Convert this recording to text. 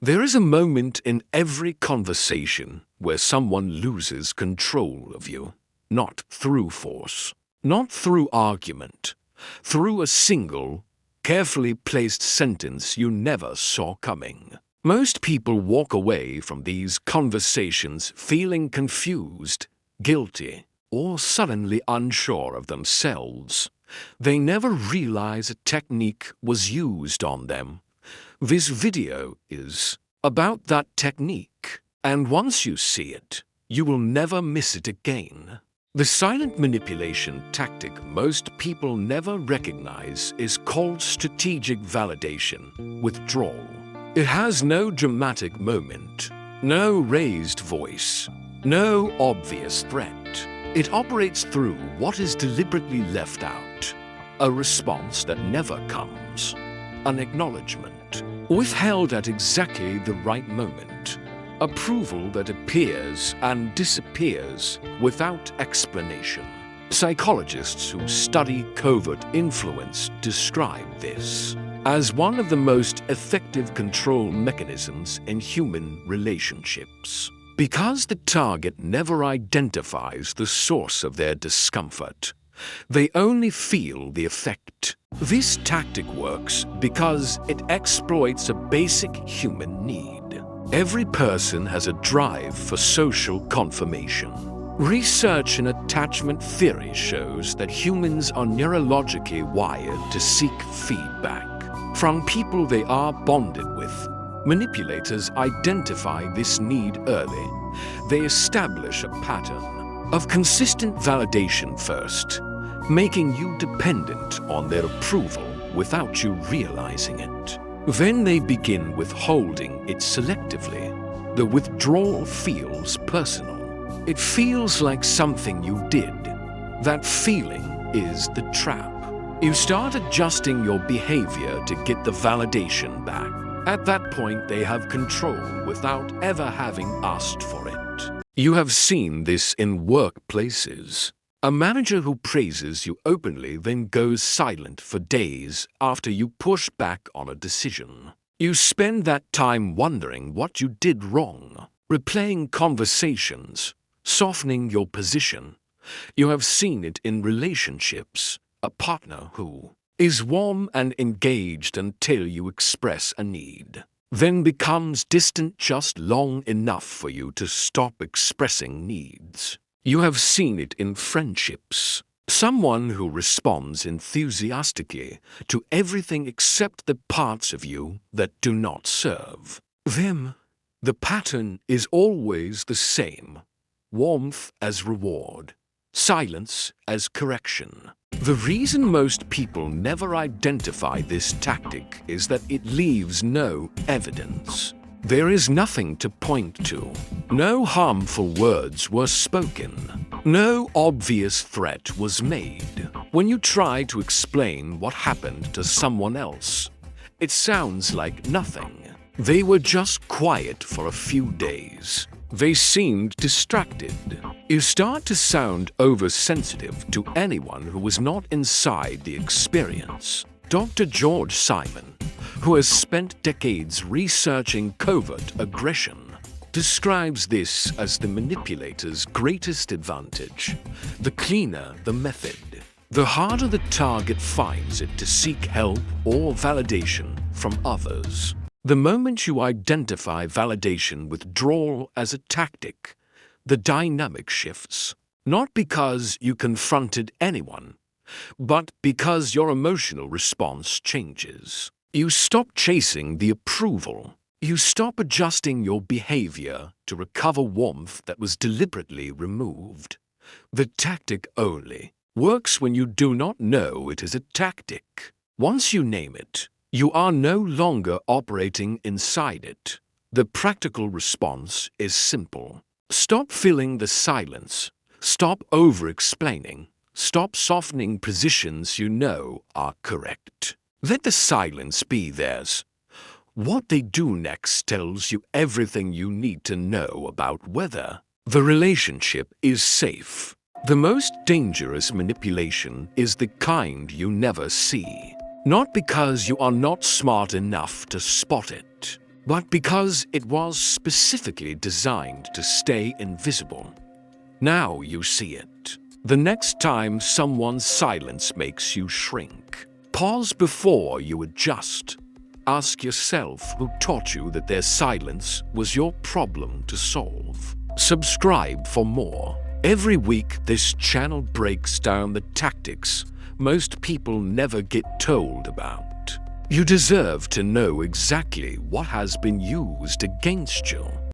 There is a moment in every conversation where someone loses control of you, not through force, not through argument, through a single, carefully placed sentence you never saw coming. Most people walk away from these conversations feeling confused, guilty, or suddenly unsure of themselves. They never realize a technique was used on them. This video is about that technique, and once you see it, you will never miss it again. The silent manipulation tactic most people never recognize is called strategic validation, withdrawal. It has no dramatic moment, no raised voice, no obvious threat. It operates through what is deliberately left out, a response that never comes, an acknowledgement withheld at exactly the right moment, approval that appears and disappears without explanation. Psychologists who study covert influence describe this as one of the most effective control mechanisms in human relationships. Because the target never identifies the source of their discomfort, they only feel the effect. This tactic works because it exploits a basic human need. Every person has a drive for social confirmation. Research in attachment theory shows that humans are neurologically wired to seek feedback from people they are bonded with. Manipulators identify this need early. They establish a pattern of consistent validation first, making you dependent on their approval without you realizing it. Then they begin withholding it selectively. The withdrawal feels personal. It feels like something you did. That feeling is the trap. You start adjusting your behavior to get the validation back. At that point, they have control without ever having asked for it. You have seen this in workplaces. A manager who praises you openly then goes silent for days after you push back on a decision. You spend that time wondering what you did wrong, replaying conversations, softening your position. You have seen it in relationships. A partner who is warm and engaged until you express a need, then becomes distant just long enough for you to stop expressing needs. You have seen it in friendships. Someone who responds enthusiastically to everything except the parts of you that do not serve them. The pattern is always the same: warmth as reward, silence as correction. The reason most people never identify this tactic is that it leaves no evidence. There is nothing to point to. No harmful words were spoken. No obvious threat was made. When you try to explain what happened to someone else, it sounds like nothing. They were just quiet for a few days. They seemed distracted. You start to sound oversensitive to anyone who was not inside the experience. Dr. George Simon, who has spent decades researching covert aggression, describes this as the manipulator's greatest advantage. The cleaner the method, the harder the target finds it to seek help or validation from others. The moment you identify validation withdrawal as a tactic, the dynamic shifts, not because you confronted anyone, but because your emotional response changes. You stop chasing the approval. You stop adjusting your behavior to recover warmth that was deliberately removed. The tactic only works when you do not know it is a tactic. Once you name it, you are no longer operating inside it. The practical response is simple. Stop filling the silence. Stop over-explaining. Stop softening positions you know are correct. Let the silence be theirs. What they do next tells you everything you need to know about whether the relationship is safe. The most dangerous manipulation is the kind you never see. Not because you are not smart enough to spot it, but because it was specifically designed to stay invisible. Now you see it. The next time someone's silence makes you shrink, pause before you adjust. Ask yourself who taught you that their silence was your problem to solve. Subscribe for more. Every week, this channel breaks down the tactics most people never get told about. You deserve to know exactly what has been used against you.